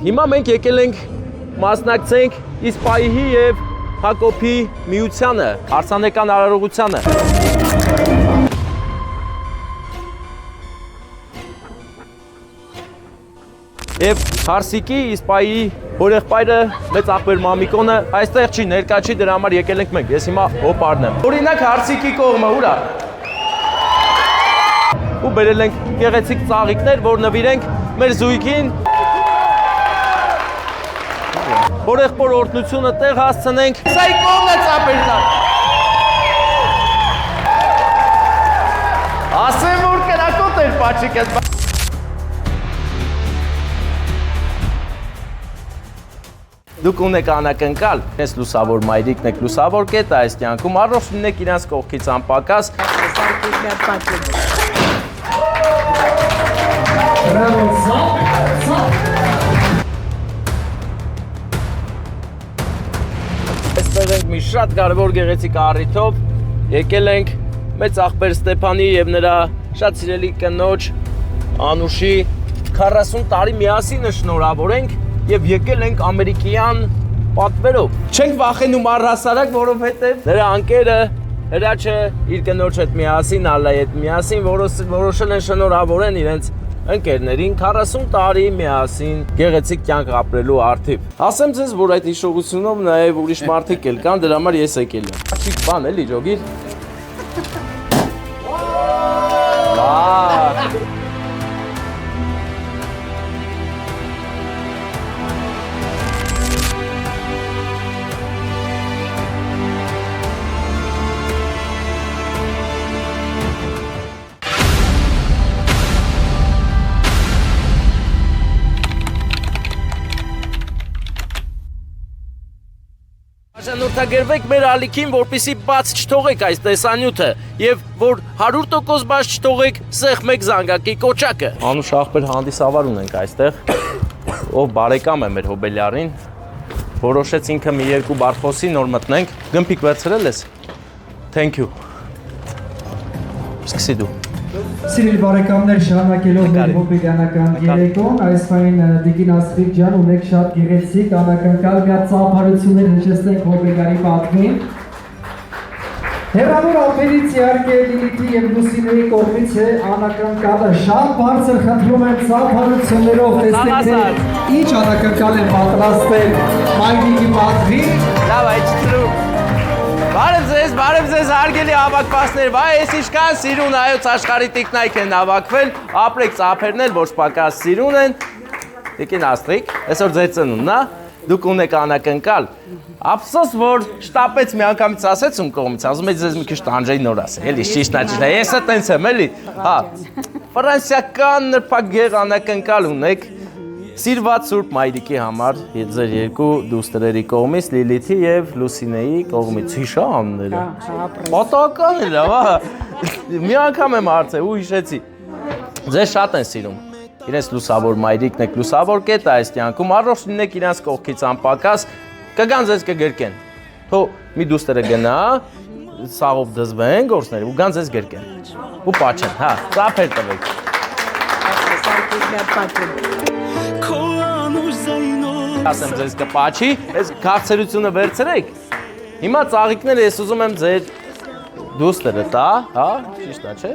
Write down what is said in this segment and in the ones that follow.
Հիմա մենք եկել ենք մասնակցենք Իսպահի եւ Հակոբի միությանը, արձանեկան արարողությանը։ Եվ Հարսիկի Իսպահի հորեղբայրը մեծ աղբեր Մամիկոնը այստեղ չի, ներկա չի, դրա համար եկել ենք մենք։ Ես հիմա հոպ առնեմ։ Օրինակ Հարսիկի կողմը ուր է։ Ու բերել ենք գեղեցիկ ծաղիկներ, որ նվիրենք մեր զույգին։ Հորեղբոր օրհնությունը տեղ հասցնենք։ Սա ի կողմն է ծափերտան։ Ասեմ, որ կրակոտ էր պաչիկը։ Դուք ունեք անակնկալ, ես լուսավոր մայրիկն եք լուսավոր կետը այս կյանքում, առողջ լինեք իրանց կողքից անպակաս։ Այստեղ ենք մի շատ կարևոր գեղեցիկ առիթով, եկել ենք մեծ աղբեր Ստեփանի եւ նրա շատ սիրելի կնոջ Անուշի 40 տարի միասին շնորհավորենք եւ եկել ենք ամերիկյան պատվերով։ Չենք վախենում առհասարակ, որովհետեւ նրա անկերը Հրաչը իր կնոջ հետ միասին, Ալլայի հետ միասին որոշել են շնորհավորեն իրենց ընկերներին 40 տարի միասին գեղեցիկ կյանք ապրելու արդիվ։ Ասեմ ձեզ, որ այդ հիշողությունով նաեւ ուրիշ մարդիկ էլ կան, դրա համար ես եկել եմ։ Չիկ բան էլի, ժոգիր։ Վա։ Շնորհակալվեք մեր ալիքին, որպեսզի բաց չթողեք այս տեսանյութը եւ որ 100% բաց չթողեք սեղ մեկ զանգակի կոճակը։ Անուշ աղբեր հանդիսավար ունենք այստեղ, ով բարեկամ է մեր հոբելյարին, որոշեց ինքը մի երկու բառ խոսի, նոր մտնենք։ Գմփիկ վերցրել ես։ Thank you։ Սկսի դու։ Սիրելի բարեկամներ, շարունակելով մեր հոբելյանական երեկոն, այս պահին Տիկին Աստղիկ ջան, ունեք շատ գեղեցիկ անակնկալ մի հատ ծափարություններ հնչեցնենք հոբելյանի պատվին։ Հեռավոր ափերից իհարկե Լիլիթի եւ Լուսինեի կողմից է անակնկալը, շատ բարձր խնդրում եմ ծափարություններով տեսնեք թե ինչ անակնկալ են պատրաստել մայրիկի պատվին։ Լավ, այդ ծրու։ Բարև ձեզ, հարգելի հավաքվածներ, վայ, ես ինչքան սիրուն այոց աշխարհի տիկնայք են հավաքվել, ապրեք ծափերնել, ոչ պակաս սիրուն են։ Տիկին Աստղիկ, այսօր ձեր ծնունդն է, դուք ունեք անակնկալ։ Ափսոս, որ շտապեց մի անգամից ասեց ում կողմից, ասում եք ձեզ մի քիչ տանջեի նոր ասել, էլի ճիշտն է, ես այտենց եմ, էլի։ Հա, ֆրանսիական նրբագեղ անակնկալ ունեք։ Սիրված Սուրբ Մայրիկի համար ձեր երկու դուստրերի կողմից Լիլիթի եւ Լուսինեի կողմից հիշա անունները։ Պատահական է, լավ, մի անգամ եմ հարցել ու հիշեցի։ Ձեզ շատ են սիրում։ Իրենց լուսավոր մայրիկն եք լուսավոր կետը այս կյանքում, առողջ լինեք իրանց կողքից անպակաս, կգան ձեզ կգրկեն։ Թող մի դուստրը գնա, սաղով դզվեն գործները ու գան ձեզ գրկեն։ Ու պաչեն, հա, ծափեր տվեք։ Ասեմ ձեզ կպաչի, այս քաղցրությունը վերցրեք, հիմա ծաղիկները ես ուզում եմ ձեր դուստրը տա, հա, ճիշտ է, չէ,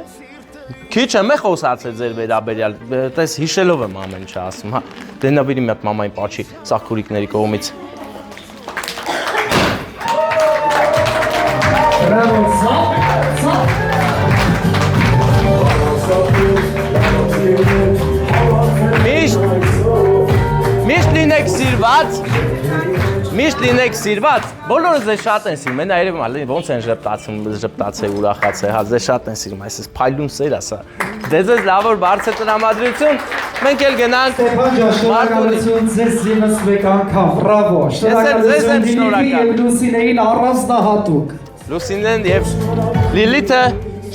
քիչ եմ է խոսացել ձեր վերաբերյալ, տես հիշելով եմ ամեն ինչ ասում, հա, դե նվիրի մի հատ մամային պաչի սաղքուրիկների կողմից։ Միշտ լինեք սիրված, բոլորը ձեզ շատ են սիրում, են այրև ոնց են ժպտացել, ուրախացել, հա, ձեզ շատ են սիրում, այս փայլուն սեր ասա, ձեզ լավոր բարձր տրամադրություն, մենք էլ գնանք շնորհակալություն ձեզ ևս մեկ անգամ, բրավո, շնորհակալություն Լիլիթի եւ Լուսինեին առանձնահատուկ։ Լուսինեն եւ Լիլիթը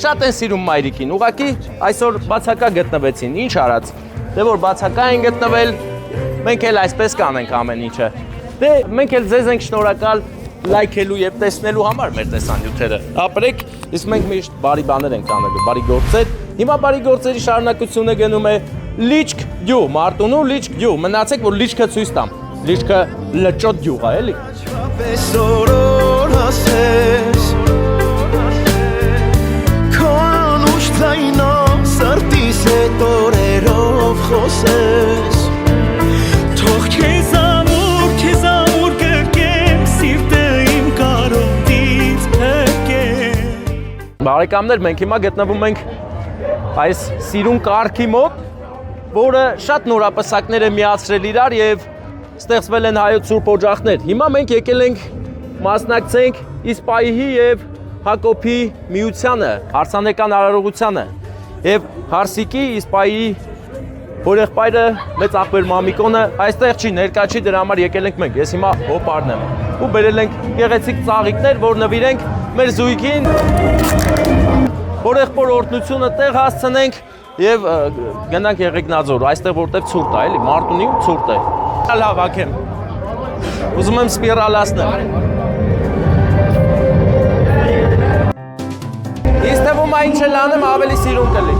շատ են սիրում մայրիկին, ուղղակի այսօր բացակա գտնվեցին, ինչ արած, դե որ բացակա են գտնվել, մենք էլ այսպես կանենք ամեն ինչը։ Դե մենք էլ ձեզ ենք շնորհակալ լայքելու եւ տեսնելու համար մեր տեսանյութերը։ Ապրեք, իսկ մենք միշտ բարի բաներ ենք անելու, բարի գործեր։ Հիմա բարի գործերի շարունակությունը գնում է լիճք գյուղ, Մարտունու լիճք գյուղ, մնացեք որ լիճքը ցույց տամ։ Լիճքը լճոտ գյուղ է, էլի։ Բարեկամներ, մենք հիմա գտնվում ենք այս սիրուն կարգի մոտ, որը շատ նորապսակներ է միացրել իրար եւ ստեղծվել են հայոց սուրբ օջախներ։ Հիմա մենք եկել ենք մասնակցենք Իսպահի եւ Հակոբի միությանը, հարսանեկան արարողությանը եւ Հարսիկի Իսպահի հորեղբայրը մեծ աղբեր Մամիկոնը այստեղ չի, ներկա չի, դրա համար եկել ենք մենք։ Ես հիմա հոպարն եմ ու բերել ենք գեղեցիկ ծաղիկներ, որ նվիրենք մեր զույգին, հորեղբոր օրհնությունը տեղ հասցնենք եւ գնանք Եղեգնաձոր, այստեղ որտեղ ցուրտ է, էլի, Մարտունիում ցուրտ է։ Լավ ակեմ։ Ուզում եմ սպիրալացնել։ Ինձ թվում է ինչ էլ անեմ, ավելի սիրուն կլի։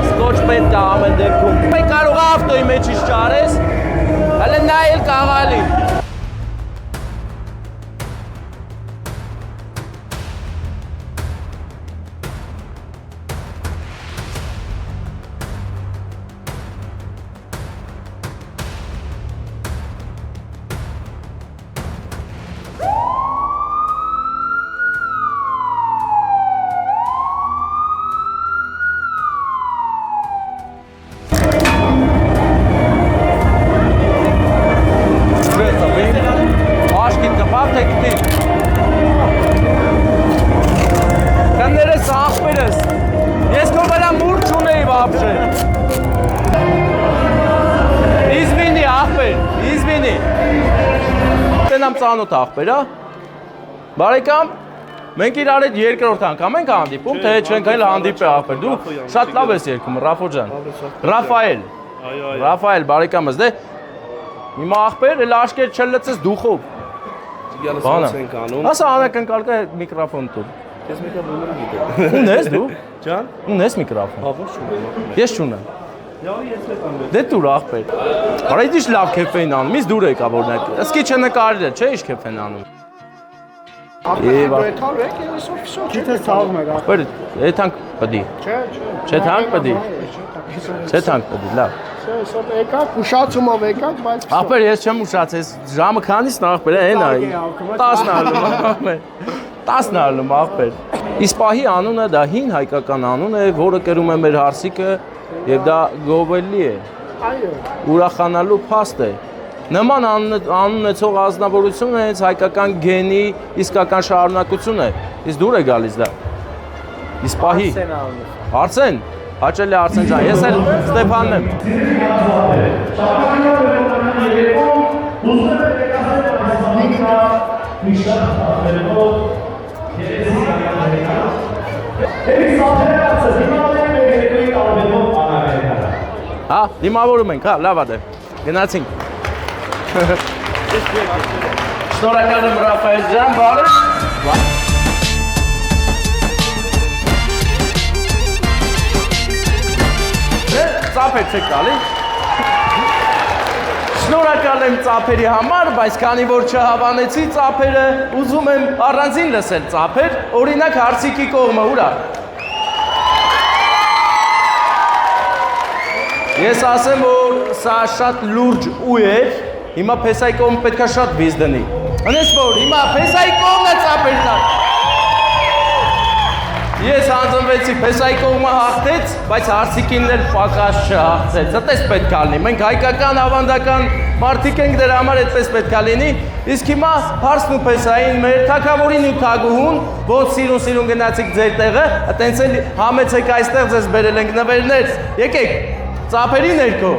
Սկոչ պետք է ամեն դեպքում։ Մենք կարող է ավտոյի մեջ ճարես, հələ նայել կաղալի։ Տենամ ծանոթ աղբեր, հա։ Բարեկամ, մենք իրար հետ երկրորդ անգամ ենք հանդիպում, թե չենք այլ հանդիպել աղբեր։ Դու շատ լավ ես երգում, Ռաֆո ջան։ Ռաֆայել, բարեկամս, դե հիմա աղբեր, էլ աշկեր չլծես դուխով։ Ասա անակնկալ կա միկրոֆոն տուր։ Ես միկրոֆոնը գիտեմ։ Ունես դու։ Ջան։ Ունես միկրոֆոն։ Հավոս չունեմ։ Ես չունեմ։ Ես հետ անգամ։ Դե դուր աղբեր։ Արա ինչ լավ քեֆ էին անում, ինձ դուր եկա որ նա։ Ասկի չնկարել է, չէ՞ ինչ քեֆ են անում։ Գիտես ցավում եք Ախպեր, եթանք պդի։ Չէ թանք պդի։ Չէ թանք պդի, լավ։ Սա եկակ, ուշացումով եկակ, բայց Ախպեր, ես չեմ ուշացել, ժամը քանիսն ախպեր, այն այ։ 10 նալում ախպեր։ 10 նալում ախպեր։ Իսպահի անունը դա հին հայկական անուն է, որը կրում է մեր Հարսիկը եւ դա գովելի է։ այո։ Ուրախանալու փաստ է։ Նման անուն ունեցող ազնվորությունը հենց հայկական գենի իսկական շարունակություն է։ Իսկ դուր է գալիս դա։ Իսպահի։ Արսեն, հաճելի Արսեն ջան, ես էլ Ստեփանն եմ։ Հա, դիմավորում ենք, հա, լավ է դե։ Գնացինք։ Շնորհակալ եմ Ռաֆայել ջան, բարև։ Ծափեր չեք տալի։ Շնորհակալ եմ ծափերի համար, բայց քանի որ չհավանեցի ծափերը, ուզում եմ առանձին լսել ծափեր, օրինակ Հարսիկի կողմը ուրա։ Ես ասեմ, որ սա շատ լուրջ ու էր, հիմա Փեսայի կողմը պետք է շատ վիզ դնի։ Անես որ հիմա Փեսայի կողմն է ծափեր տալ։ Ես հանձնվեցի, Փեսայի կողմը հաղթեց, բայց Հարսիկին էլ պակաս չհաղթեց։ Այդպես պետք է լինի։ Մենք հայկական ավանդական մարդիկ ենք, դրա համար այդպես պետք է լինի։ Իսկ հիմա Հարսն ու Փեսային մեր թագավորին ու թագուհուն, ոնց սիրուն գնացիք ձեր տեղը, այտենց էլ համեցեք այստեղ ձեզ բերել ենք նվերներ։ Եկեք, ծափերի ներքո։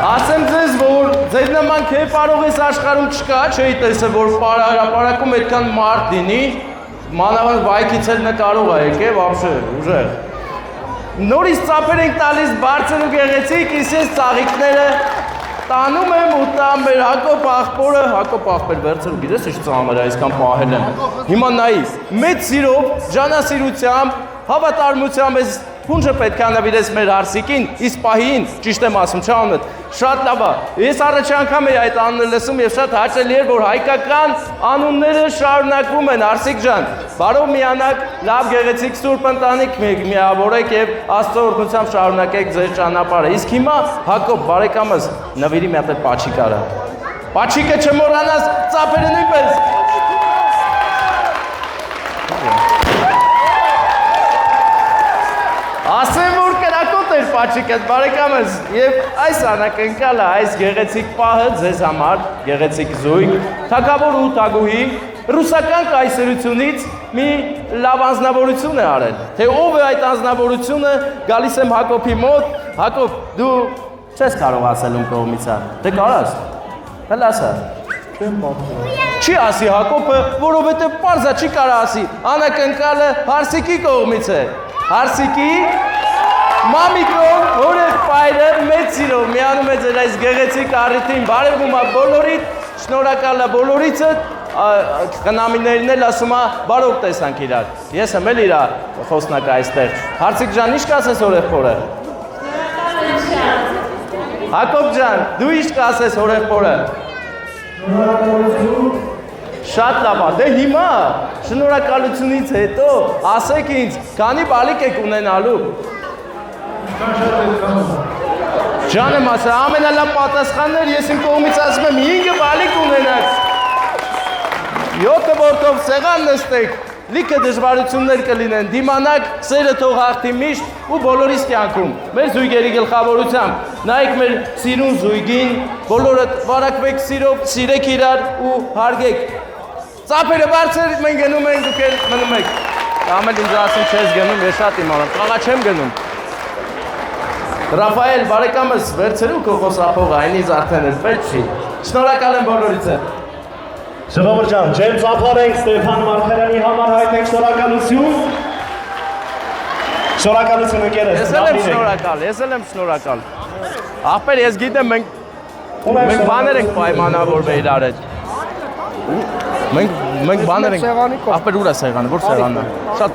Ասեմ ձեզ, որ ձեր նման քեֆ արող ես աշխարհում չկա, չէի տեսել, որ հրապարակում այդքան մարդ լինի, մանավանդ վայքից էլ նկարող է եկել, вообще ուժեղ։ Նորից ծափեր ենք տալիս բարձր ու գեղեցիկ, իսկ ես ծաղիկները տանում եմ ու տամ մեր Հակոբ աղբեր վերցրու, գիտես ինչ ծամեր այսքան պահել եմ։ Հիմա նայիս, մեծ սիրով, ջանասիրությամբ, հավատարմությամբ ես փունջը պետք է նվիրես մեր Հարսիկին, իսկ պահին, ճիշտ եմ ասում, չէ՞ անունդ, շատ լավ է։ Ես առաջի անգամ էի այդ անունը լսում եւ շատ հաճելի էր, որ հայկական անունները շարունակվում են, Հարսիկ ջան։ Բարով միանաք, լավ գեղեցիկ սուրբ ընտանիք միավորեք եւ Աստծո օրհնությամբ շարունակեք ձեր ճանապարհը։ Իսկ հիմա Հակոբ բարեկամս նվիրի մի հատ պաչիկարը։ Պաչիկը չմոռանաս, ծափերը նույնպես։ Ասեմ որ կրակոտ էր պաչիկդ բարեկամս եւ այս անակնկալը, այս գեղեցիկ պահը ձեզ համար, գեղեցիկ զույգ, թագավոր ու թագուհի ռուսական կայսրությունից մի լավ անձնավորություն է արել։ Թե ով է այդ անձնավորությունը, գալիս եմ Հակոբի մոտ, Հակոբ, դու չես կարող ասել ում կողմից է։ Դե կարաս։ Հələ ասա։ Չի ասի Հակոբը, որովհետեւ պարզա չի կարող ասի։ Անակնկալը Հարսիկի կողմից է։ Հարսիկի մամիկոն, հորեղբայրը մեծ սիրով միանում է ձեր այս գեղեցիկ առիթին, բարևում է բոլորիդ, շնորհակալ է բոլորիցդ, խնամիներն էլ ասում է բարով տեսանք իրար։ Ես եմ էլ իր խոսնակը այստեղ։ Հարսիկ ջան, ի՞նչ կասես հորեղբորը։ Հակոբ ջան, դու ի՞նչ կասես հորեղբորը։ Շատ լավ է, դե հիմա շնորհակալությունից հետո ասեք ինձ, քանի բալիկ եք ունենալու։ Ջան եմ ասա, ամենալավ պատասխաններ ես իմ կողմից ասում եմ 5 բալիկ ունենաք։ 7 որդով սեղան նստեք, լիքը դժվարություններ կլինեն, դիմանակ, սերը թող հաղթի միշտ ու բոլորիս կյանքում, մեր զույգերի գլխավորությամբ, նայեք մեր սիրուն զույգին, բոլորը վարակվեք սիրով, սիրեք իրար ու հարգեք։ Ծափերը բարձր, մենք գնում ենք, դուք էլ մնում եք։ Ամեն ինձ ասում չես գնում, ես շատ իմանամ, կաղա չեմ գնում։ Ռաֆայել, բարեկամս, վերցրու քո խոսափողը, այնից արդեն էլ պետք չի։ Շնորհակալ եմ բոլորիցը։ Ժողովուրդ ջան, ջեր ծափարենք Ստեփան Մարգարյանի համար հայտնենք շնորհակալություն։ Շնորհակալություն ընկերս։ Ես էլ եմ շնորհակալ։ Ախպեր, ես գիտեմ մենք բաներ ենք պայմանավորվել իրար հետ։ Մենք բաներ ենք։ Ախպեր ուր է սեղանը, որ սեղանն է։ Շատ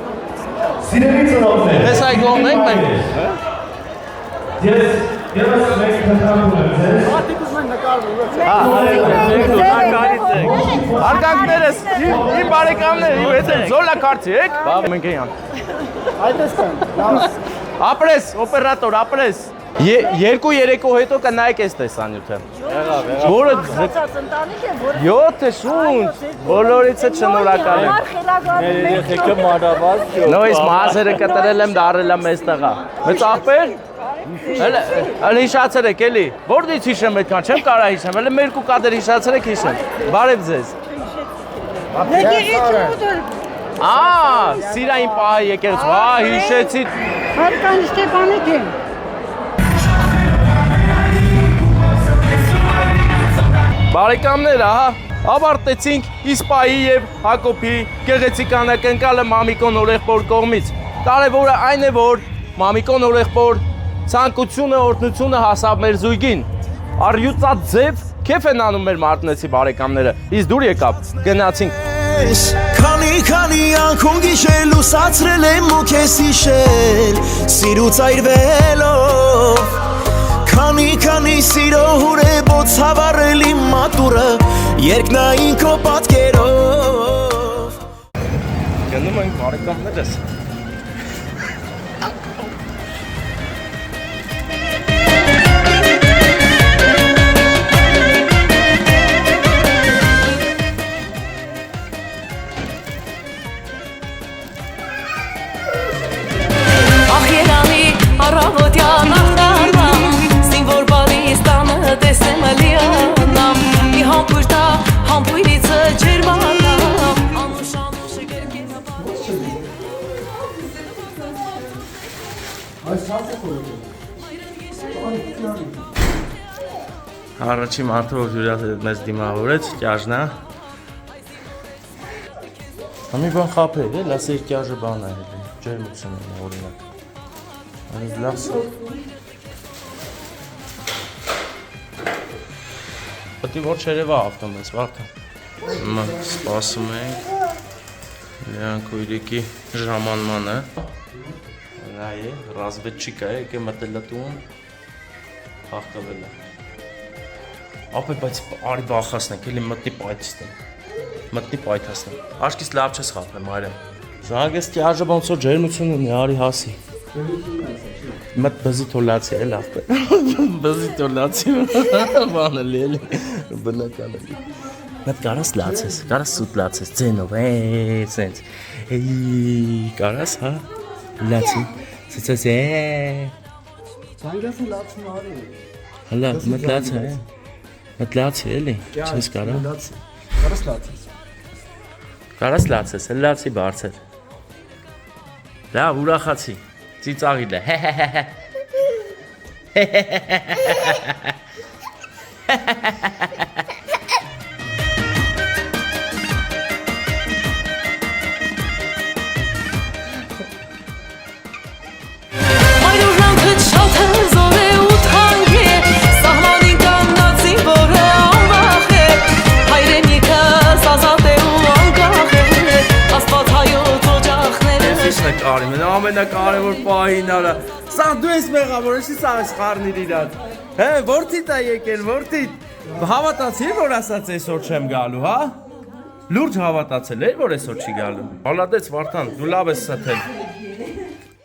Սիրելի ծնողներ։ Ես այ կողմն ենք մենք։ Ես մեկ քննարկում եմ ձեզ։ Արգանքներս, իմ բարեկամներ, իմ հետ զոլա կարծի եք։ Մենք էյան։ Ապրես, օպերատոր, ապրես։ Երկու երեկո հետո կնայեք այս տեսանյութը։ Որը 7 շունչ, բոլորիցը շնորհակալ եմ։ Երեխեքը մանրավազ։ Նույնիսկ մազերը կտրել եմ, դարել եմ այս տղա։ Մեծ ախպեր։ Հələ հիշացրեք էլի, որտից հիշեմ այդքան, չեմ կարա հիշեմ, հələ մեր երկու կադր հիշացրեք հիշեմ, բարև ձեզ։ Սիրային պահը եկերց, հիշեցի։ Հարկան Ստեփանիկ եմ։ Բարեկամներ, ահա, ավարտեցինք Իսպայի և Հակոբի գեղեցիկ անակնկալը մամիկոն օրեղբոր կողմից։ Կարևորը այն է, որ մամիկոն օրեղբոր ցանկությունը, օրհնությունը հասավ մեր զույգին։ Առյուծած ձև քեֆ են անում մեր մարտնեցի բարեկամները։ Իսկ դուր եկավ, գնացինք։ Քանի անքուն գիշեր լուսացրել եմ ու քեզ հիշել, սիրուց այրվելով։ Քանի սիրո հուրեբոց հավարել իմ մատուրը, երկնային քո պատկերով։ Գնում ենք բարեկամներս։ Առավոտյան ախտանամ, զինվոր բարիստանը տեսեմ լիանամ, մի համբույրտա համբույրիցը ջերմանամ, անուշ Առաջի մարդը, որ հյուրած մեզ դիմավորեց, կյաժնա։ Համի բան խապեր, լասեր կյաժը բան է, ջերմություն է օրինակ։ Լավ սա։ Պետք է որ չերևա ավտոն ես, վարդա։ Հիմա սպասում ենք Լեան քույրիկի ժամանմանը։ Նայե, ռազմետչիկա է, եկե մտել է տուն։ Հաղթվել է։ Ապե, բայց արի բախասնենք, էլի մտնի պայթստեն։ Մտնի պայթասնենք։ Աշկից լավ չես խաղում, Մարիամ։ Զանգես տիաժը ոնց որ ջերմություն ունի, արի հասի։ Մտ բզի թոլացի է լավ։ Բզի թոլացի։ Բանը լել։ Բնական է։ Մտ կարաս լացես, կարաս սուտ լացես, ձենով, սենց։ Էй, կարաս, հա։ Լացի։ Սենց է։ Զանգասը լացում արի։ Հələ, մտ լացը է։ Մտ լացի էլի։ Չես կարա։ Կարաս լացես։ Կարաս լացես, էլ լացի բարձր։ Լավ, ուրախացի։ Ծիծաղիլ է։ Այրուրանքը շատ հզոր է ու թանկ է, սահմանին կանգնածի, որը անվախ է, հայրենիքը ազատ է ու անկախ է, Աստված հայոց օջախները։ Ինչն է կարի, մեն ամենակարևոր պահին արա։ Սա դու ես մեղավոր, ինչի սա ես խառնիր իրար։ Հե, որդիդ է եկել, որդիդ։ Հավատացի՞ր, որ ասած այսօր չեմ գալու, հա։ Լուրջ հավատացել էր, որ այսօր չի գալու։ Հալադեց Վարդան, դու լավ ես ստել։